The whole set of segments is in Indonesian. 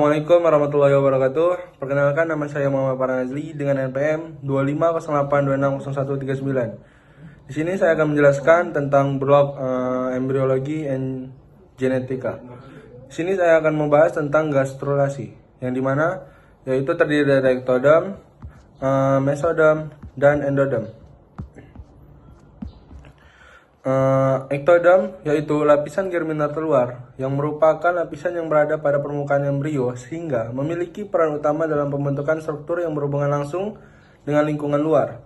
Assalamualaikum warahmatullahi wabarakatuh. Perkenalkan, nama saya Muhammad Farhanazli dengan NPM 2508260139. Di sini saya akan menjelaskan tentang blok embriologi and genetika. Di sini saya akan membahas tentang gastrulasi, yang dimana yaitu terdiri dari ektodem, mesodem, dan endodem. Ektodem yaitu lapisan germinal terluar yang merupakan lapisan yang berada pada permukaan embrio sehingga memiliki peran utama dalam pembentukan struktur yang berhubungan langsung dengan lingkungan luar.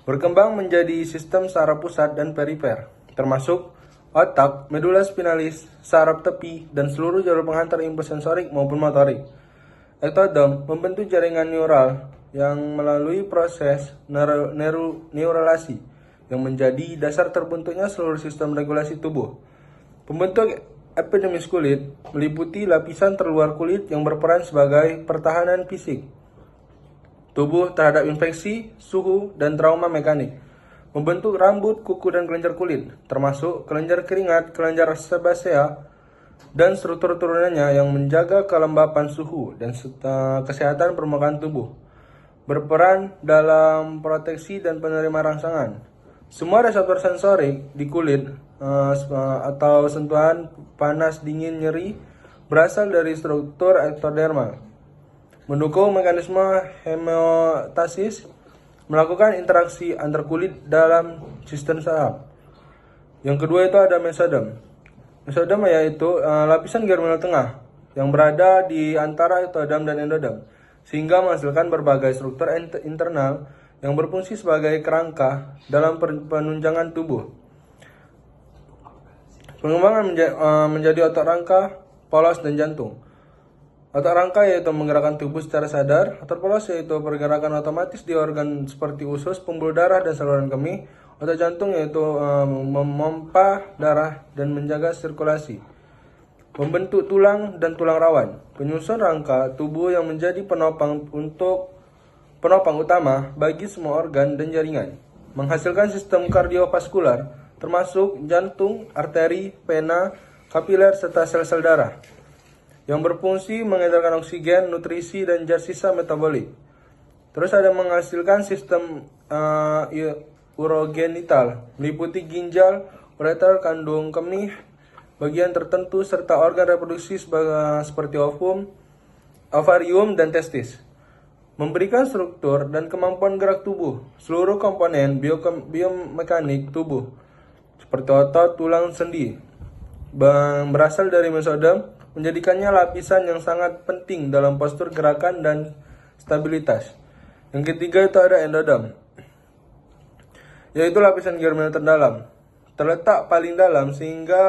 Berkembang menjadi sistem saraf pusat dan perifer, termasuk otak, medula spinalis, saraf tepi, dan seluruh jalur penghantar impuls sensorik maupun motorik. Ektodem membentuk jaringan neural yang melalui proses neuralisasi yang menjadi dasar terbentuknya seluruh sistem regulasi tubuh. Pembentuk epidermis kulit meliputi lapisan terluar kulit yang berperan sebagai pertahanan fisik tubuh terhadap infeksi, suhu, dan trauma mekanik. Membentuk rambut, kuku, dan kelenjar kulit, termasuk kelenjar keringat, kelenjar sebasea, dan struktur turunannya yang menjaga kelembapan suhu dan kesehatan permukaan tubuh. Berperan dalam proteksi dan penerima rangsangan. Semua reseptor sensorik di kulit atau sentuhan panas, dingin, nyeri berasal dari struktur ektodermal. Mendukung mekanisme hemostasis, melakukan interaksi antar kulit dalam sistem saraf. Yang kedua itu ada mesodem. Mesodem yaitu lapisan germinal tengah yang berada di antara ektodem dan endodem, sehingga menghasilkan berbagai struktur internal yang berfungsi sebagai kerangka dalam penunjangan tubuh. Pengembangan menjadi otot rangka, polos, dan jantung. Otot rangka yaitu menggerakkan tubuh secara sadar. Otot polos yaitu pergerakan otomatis di organ seperti usus, pembuluh darah, dan saluran kemih. Otot jantung yaitu memompa darah dan menjaga sirkulasi. Membentuk tulang dan tulang rawan. Penyusun rangka tubuh yang menjadi penopang utama bagi semua organ dan jaringan, menghasilkan sistem kardiovaskular termasuk jantung, arteri, vena, kapiler, serta sel-sel darah, yang berfungsi mengedarkan oksigen, nutrisi, dan sisa metabolik. Terus ada menghasilkan sistem urogenital, meliputi ginjal, ureter, kandung kemih, bagian tertentu, serta organ reproduksi seperti ovarium, dan testis. Memberikan struktur dan kemampuan gerak tubuh, seluruh komponen biomekanik tubuh, seperti otot, tulang, sendi, berasal dari mesodem, menjadikannya lapisan yang sangat penting dalam postur gerakan dan stabilitas. Yang ketiga itu ada endodem, yaitu lapisan germinal terdalam, terletak paling dalam sehingga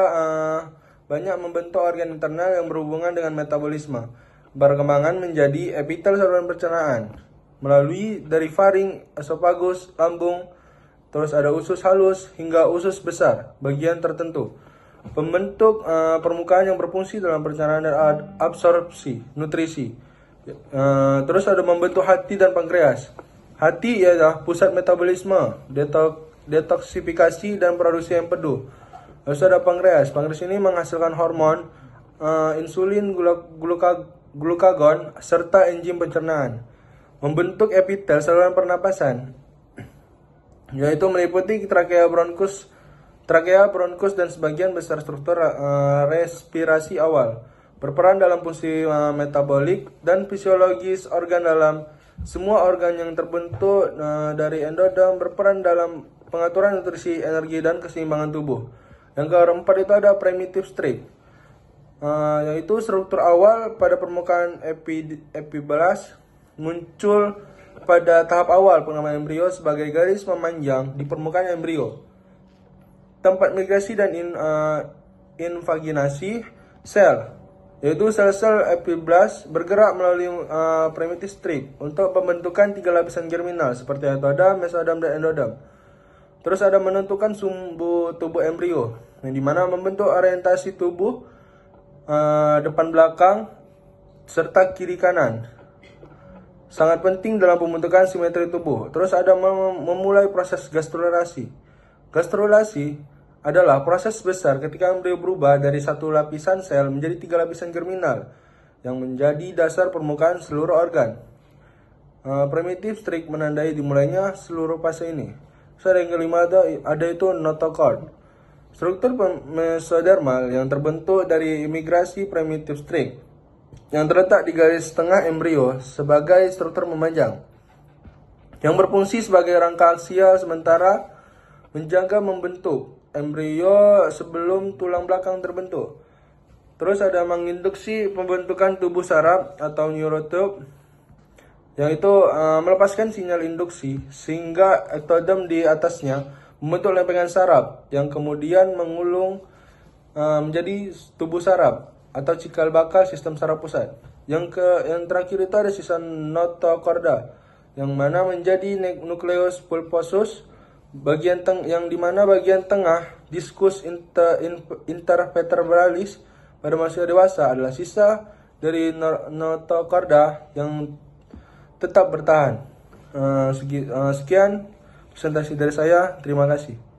banyak membentuk organ internal yang berhubungan dengan metabolisme. Perkembangan menjadi epitel saluran pencernaan melalui dari faring, esofagus, lambung, terus ada usus halus hingga usus besar bagian tertentu. Pembentuk permukaan yang berfungsi dalam pencernaan dan absorpsi nutrisi. Terus ada membentuk hati dan pankreas. Hati ialah pusat metabolisme, detoksifikasi, dan produksi empedu. Terus ada pankreas. Pankreas ini menghasilkan hormon, insulin, glukagon, serta enzim pencernaan. Membentuk epitel saluran pernapasan, yaitu meliputi trakea, bronkus, dan sebagian besar struktur respirasi awal. Berperan dalam fungsi metabolik dan fisiologis organ dalam. Semua organ yang terbentuk dari endodem berperan dalam pengaturan nutrisi, energi, dan keseimbangan tubuh. Yang keempat itu ada primitive strip, yaitu struktur awal pada permukaan epibelas, muncul pada tahap awal pengembangan embrio sebagai garis memanjang di permukaan embrio. Tempat migrasi dan invaginasi sel, yaitu sel-sel epibelas bergerak melalui primitive strip untuk pembentukan tiga lapisan germinal seperti ektodem, mesodem, dan endodem. Terus ada menentukan sumbu tubuh embrio, yang dimana membentuk orientasi tubuh depan belakang serta kiri kanan. Sangat penting dalam pembentukan simetri tubuh. Terus ada memulai proses gastrulasi. Gastrulasi adalah proses besar ketika embrio berubah dari satu lapisan sel menjadi tiga lapisan germinal yang menjadi dasar permukaan seluruh organ. Primitive streak menandai dimulainya seluruh fase ini. Terus ada yang kelima ada itu notochord. Struktur mesodermal yang terbentuk dari imigrasi primitive streak yang terletak di garis tengah embrio sebagai struktur memanjang yang berfungsi sebagai rangka aksial sementara menjaga membentuk embrio sebelum tulang belakang terbentuk. Terus ada menginduksi pembentukan tubuh saraf atau neurotube yang itu melepaskan sinyal induksi sehingga ektodem di atasnya membentuk lempengan saraf yang kemudian mengulung menjadi tubuh saraf atau cikal bakal sistem saraf pusat. Yang terakhir itu ada sisa notochorda yang mana menjadi nucleus pulposus yang dimana bagian tengah diskus intervertebralis pada manusia dewasa adalah sisa dari notochorda yang tetap bertahan. Sekian presentasi dari saya. Terima kasih.